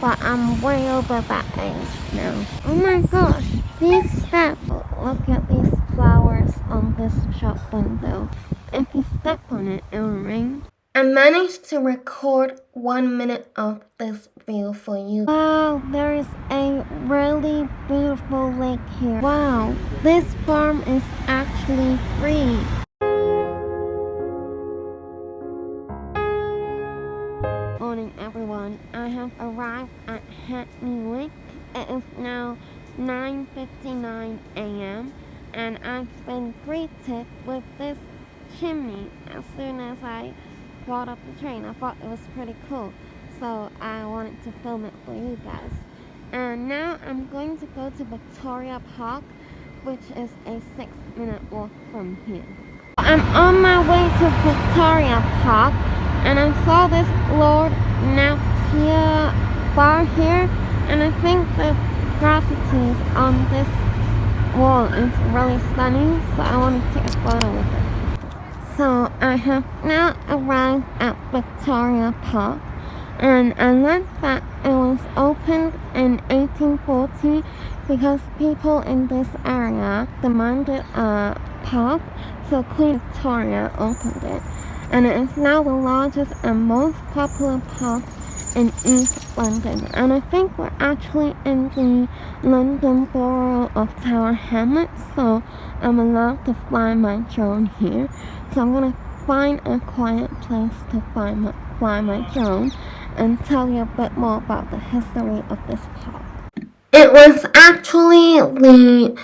but I'm way over that age now. Oh my gosh, these steps. Look at these flowers on this shop window. If you step on it, it will rain. I managed to record 1 minute of this view for you. Wow, there is a really beautiful lake here. Wow, this farm is actually free. Morning everyone, I have arrived at Hackney Lake. It is now 9:59 a.m. and I've been greeted with this chimney as soon as I got off the train. I thought it was pretty cool, so I wanted to film it for you guys. And now I'm going to go to Victoria Park, which is a 6-minute walk from here. I'm on my way to Victoria Park, and I saw this Lord Napier bar here, and I think the graffiti on this wall is really stunning, so I want to take a photo with it. So I have now arrived at Victoria Park, and I learned that it was opened in 1840 because people in this area demanded a park, so Queen Victoria opened it. And it is now the largest and most popular park in East London. And I think we're actually in the London borough of Tower Hamlets, so I'm allowed to fly my drone here. So I'm gonna find a quiet place to fly my drone and tell you a bit more about the history of this park. It was actually the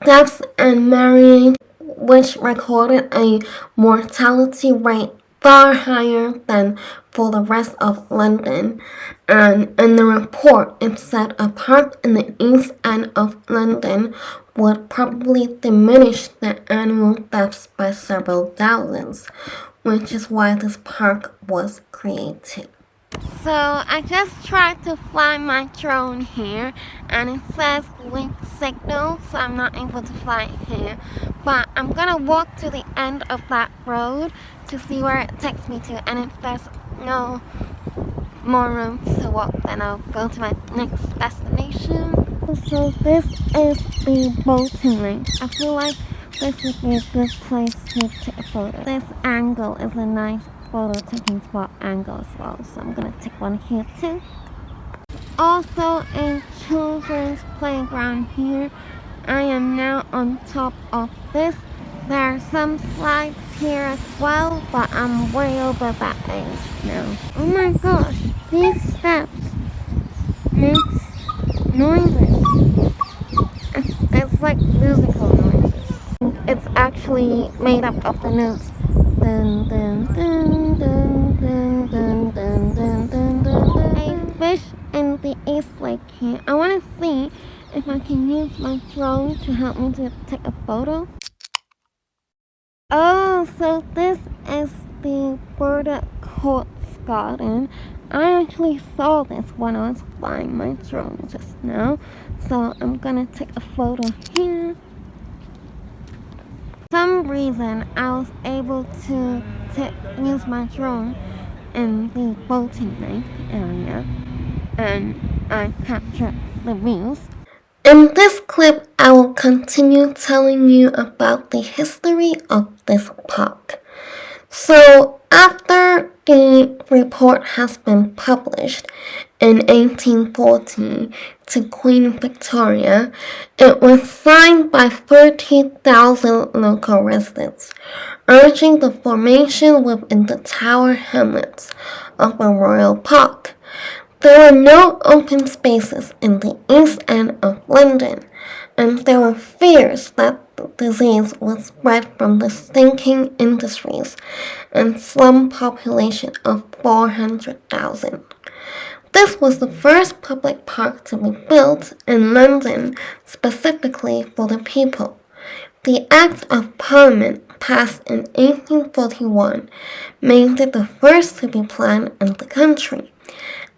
deaths and marrying which recorded a mortality rate far higher than for the rest of London. And in the report, it said a park in the east end of London would probably diminish the annual deaths by several thousands, which is why this park was created. So I just tried to fly my drone here, and it says link signal, so I'm not able to fly it here. But I'm gonna walk to the end of that road to see where it takes me to, and if there's no more room to walk, then I'll go to my next destination. So this is the boating link. I feel like this would be a good place to take a photo. This angle is a nice photo taking spot angle as well, so I'm gonna take one here too. Also a children's playground here. I am now on top of this. There are some slides here as well, but I'm way over that age now. Oh my gosh, these steps makes noises. It's like musical noises. It's actually made up of the notes. Dun, dun, dun, dun, dun, dun, dun, dun, dun, dun. A fish in the East Lake here. I want to see if I can use my drone to help me to take a photo. Oh, so this is the border courts garden. I actually saw this when I was flying my drone just now, so I'm gonna take a photo here. For some reason I was able to use my drone in the boating lake area, and I captured the views. In this clip, I will continue telling you about the history of this park. So, after the report has been published in 1840 to Queen Victoria, it was signed by 30,000 local residents, urging the formation within the Tower Hamlets of a royal park. There were no open spaces in the east end of London, and there were fears that the disease would spread from the stinking industries and slum population of 400,000. This was the first public park to be built in London specifically for the people. The Act of Parliament passed in 1841 made it the first to be planned in the country,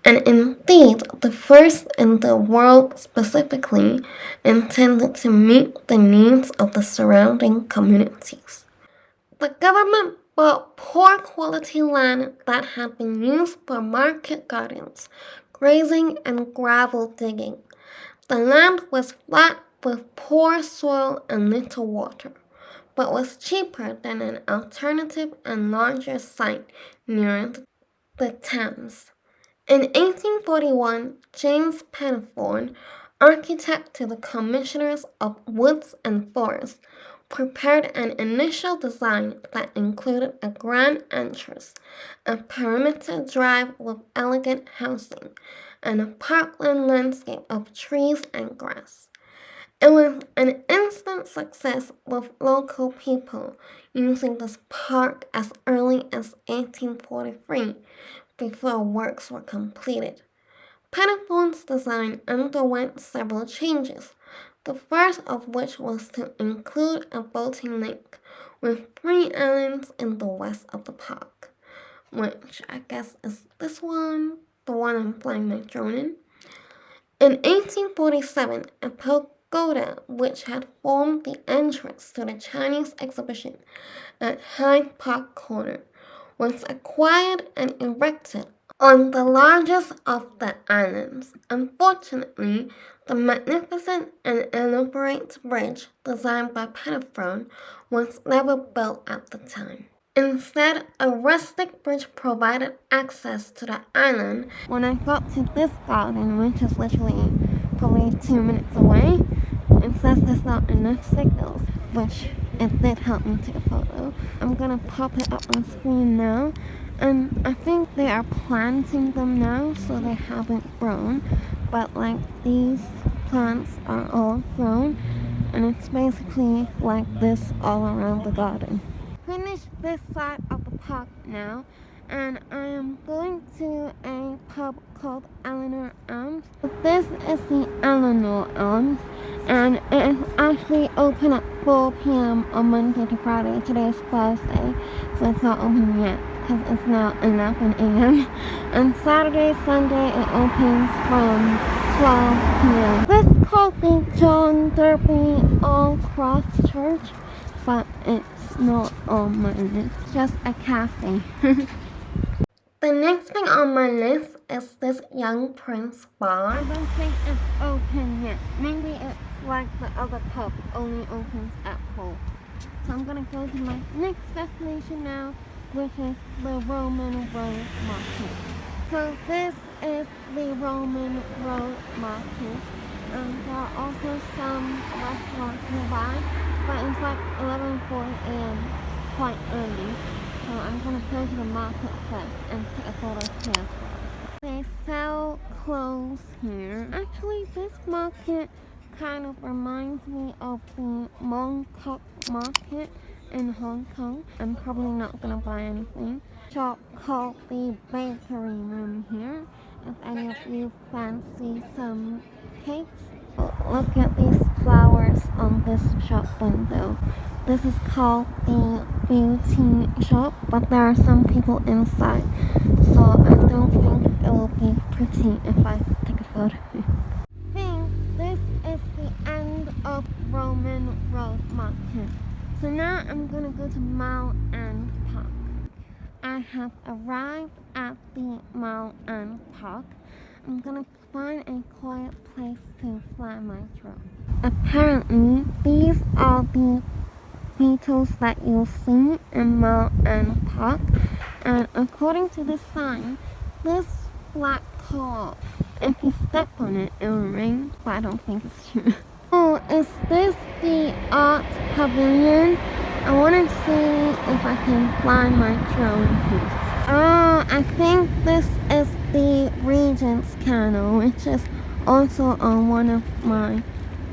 and indeed the first in the world specifically intended to meet the needs of the surrounding communities. The government bought poor quality land that had been used for market gardens, grazing and gravel digging. The land was flat with poor soil and little water, but was cheaper than an alternative and larger site near the Thames. In 1841, James Pennethorne, architect to the Commissioners of Woods and Forests, prepared an initial design that included a grand entrance, a perimeter drive with elegant housing, and a parkland landscape of trees and grass. It was an instant success with local people using this park as early as 1843 before works were completed. Pennethorne's design underwent several changes, the first of which was to include a boating link with 3 islands in the west of the park, which I guess is this one, the one I'm flying my drone in. In 1847, a pagoda which had formed the entrance to the Chinese exhibition at Hyde Park Corner was acquired and erected on the largest of the islands. Unfortunately, the magnificent and elaborate bridge designed by Pennethorne was never built at the time. Instead, a rustic bridge provided access to the island. When I got to this garden, which is literally probably 2 minutes away, it says there's not enough signals, which it did help me take a photo. I'm gonna pop it up on screen now, and I think they are planting them now, so they haven't grown, but like these plants are all grown, and it's basically like this all around the garden. Finished this side of the park now, and I am going to a pub called Eleanor Arms. This is the Eleanor Arms, and it is actually open at 4 p.m. on Monday to Friday. Today is Thursday, so it's not open yet because it's now 11 a.m. And Saturday, Sunday, it opens from 12 p.m. This is called the John Derby All Cross Church, but it's not on my list, just a cafe. The next thing on my list is this Young Prince bar. I don't think it's open yet. Maybe it's like the other pub, only opens at 4. So I'm gonna go to my next destination now, which is the Roman Road Market. So this is the Roman Road Market. There are also some restaurants nearby, but it's like 11:40 a.m. quite early. So I'm gonna go to the market first and take a photo here as well. They sell clothes here. Actually, this market kind of reminds me of the Mongkok market in Hong Kong. I'm probably not gonna buy anything. Shop called the Bakery Room here. If any of you fancy some cakes. Look at these flowers on this shop window. This is called the beauty shop, but there are some people inside, so I don't think it will be pretty if I take a photo. I think this is the end of Roman Road Market. So now I'm gonna go to Mall and Park. I have arrived at the Mall and Park. I'm gonna find a quiet place to fly my drone. Apparently, these are the beetles that you'll see in Mall and Park, and according to this sign, this black coral, if you step on it, it will ring, but I don't think it's true. Oh, is this the art pavilion? I want to see if I can fly my drone here. Oh, I think this is the Regent's Canal, which is also on one of my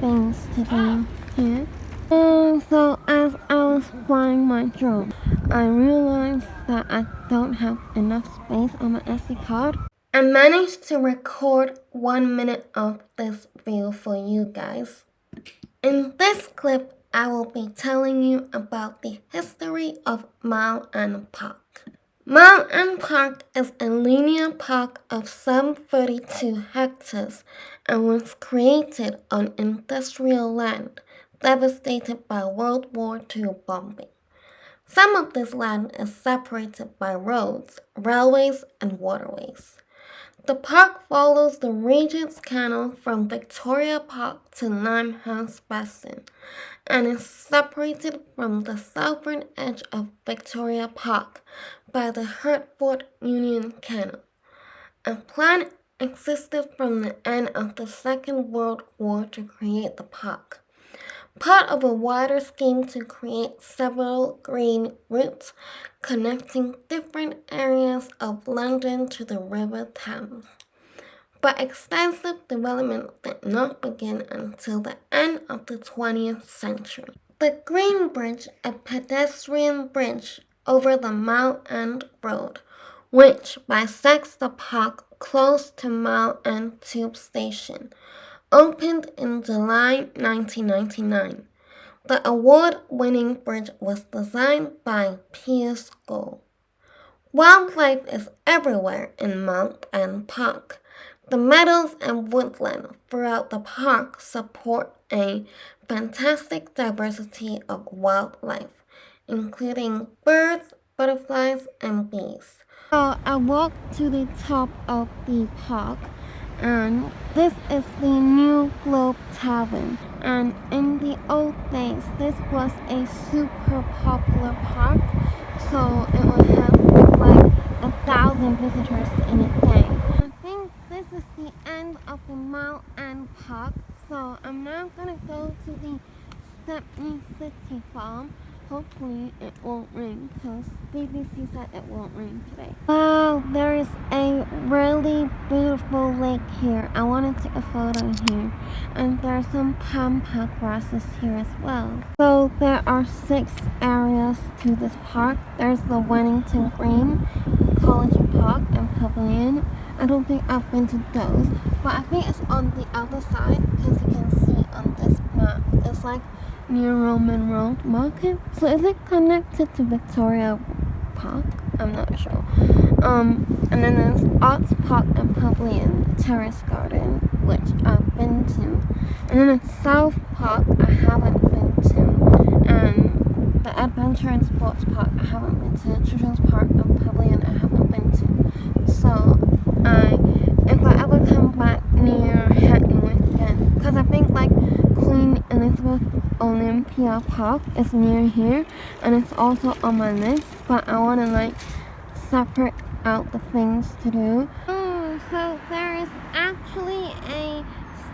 things to do here. So as I was flying my drone, I realized that I don't have enough space on my SD card. I managed to record 1 minute of this view for you guys. In this clip, I will be telling you about the history of Mall and Park. Mall and Park is a linear park of some 32 hectares and was created on industrial land devastated by World War II bombing. Some of this land is separated by roads, railways, and waterways. The park follows the Regent's Canal from Victoria Park to Limehouse Basin and is separated from the southern edge of Victoria Park by the Hertford Union Canal. A plan existed from the end of the Second World War to create the park, part of a wider scheme to create several green routes connecting different areas of London to the River Thames. But extensive development did not begin until the end of the 20th century. The Green Bridge, a pedestrian bridge over the Mile End Road, which bisects the park close to Mile End Tube Station, opened in July 1999. The award-winning bridge was designed by Piers Gould. Wildlife is everywhere in Mount End Park. The meadows and woodland throughout the park support a fantastic diversity of wildlife, including birds, butterflies, and bees. So I walked to the top of the park, and this is the New Globe Tavern. And in the old days, this was a super popular park, so it would have like 1,000 visitors in a day. I think this is the end of the Mile End Park, so I'm now gonna go to the Stepney City Farm. Hopefully it won't rain because BBC said it won't rain today. Wow, there is a really beautiful lake here. I want to take a photo here. And there are some pampa grasses here as well. So there are 6 areas to this park. There's the Wellington Green, Ecology Park, and Pavilion. I don't think I've been to those, but I think it's on the other side because you can see on this map. It's like near Roman Road Market. So is it connected to Victoria Park? I'm not sure. And then there's Arts Park and Pavilion Terrace Garden, which I've been to. And then there's South Park I haven't been to. And the Adventure and Sports Park I haven't been to. Children's Park and Pavilion I haven't been to. So if I ever come back near Hackney again, because I think like Queen Elizabeth Olympia Park is near here, and it's also on my list, but I want to like separate out the things to do. Oh, so there is actually a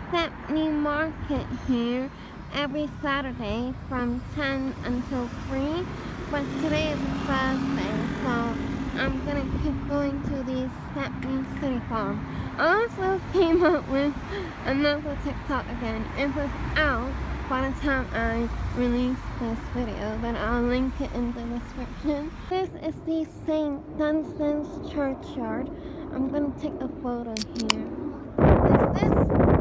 Stepney market here every Saturday from 10 until 3, but today is Thursday, so I'm gonna keep going to the Stepney City Farm. I also came up with another TikTok again. If it's out by the time I release this video, then I'll link it in the description. This is the St. Dunstan's churchyard. I'm gonna take a photo here. Is this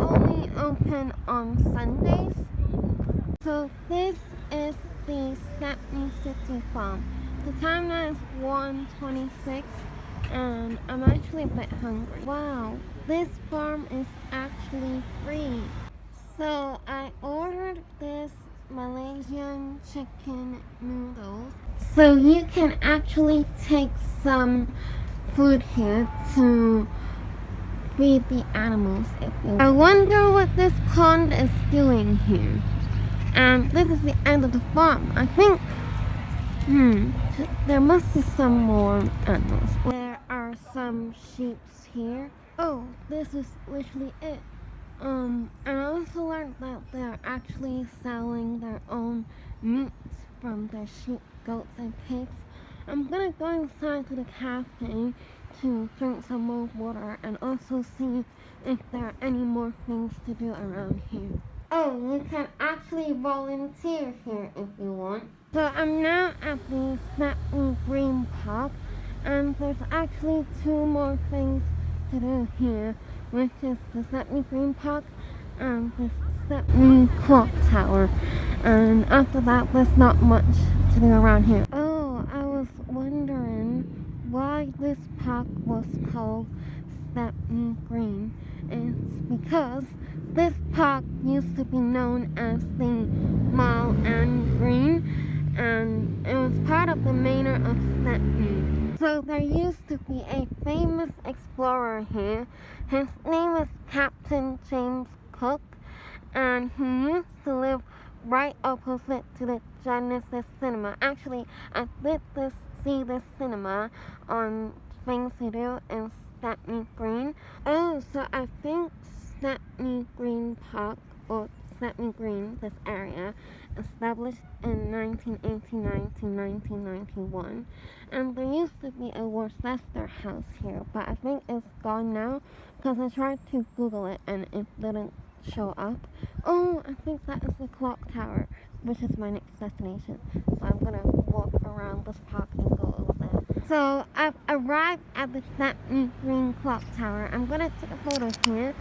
only open on Sundays? So this is the Stepney City Farm. The time now is 1:26 and I'm actually a bit hungry. Wow, this farm is actually free. So I ordered this Malaysian chicken noodles. So you can actually take some food here to feed the animals if you want. I wonder what this pond is doing here. And this is the end of the farm. I think there must be some more animals. There are some sheep here. Oh, this is literally it. And I also learned that they're actually selling their own meat from their sheep, goats, and pigs. I'm gonna go inside to the cafe to drink some more water and also see if there are any more things to do around here. Oh, you can actually volunteer here if you want. So I'm now at the Stepney Green Park, and there's actually 2 more things to do here, which is the Stepney Green Park and the Stepney Clock Tower. And after that, there's not much to do around here. Oh, I was wondering why this park was called Stepney Green. It's because this park used to be known as the Mile End Green, and it was part of the manor of Stepney. So there used to be a famous explorer here. His name is Captain James Cook, and he used to live right opposite to the Genesis Cinema. Actually, I did see this cinema on things to do in Stepney Green. Oh, so I think Stepney Green Park, or Stepney Green, this area, established in 1989 to 1991. And there used to be a Worcester house here, but I think it's gone now because I tried to Google it and it didn't show up. Oh, I think that is the clock tower, which is my next destination. So I'm gonna walk around this park and go over there. So I've arrived at the Stepney Green Clock Tower. I'm gonna take a photo here.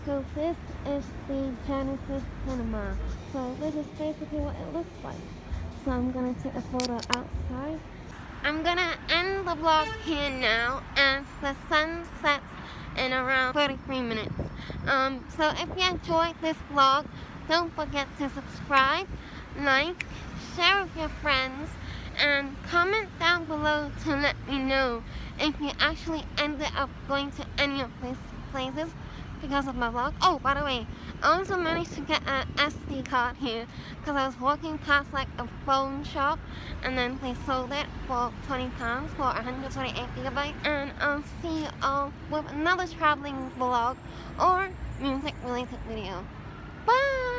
So this is the Genesis Cinema. So this is basically what it looks like. So I'm gonna take a photo outside. I'm gonna end the vlog here now as the sun sets in around 33 minutes. So if you enjoyed this vlog, don't forget to subscribe, like, share with your friends, and comment down below to let me know if you actually ended up going to any of these places because of my vlog. Oh, by the way, I also managed to get an SD card here because I was walking past like a phone shop and then they sold it for £20 for 128 gigabytes. And I'll see you all with another traveling vlog or music related video. Bye!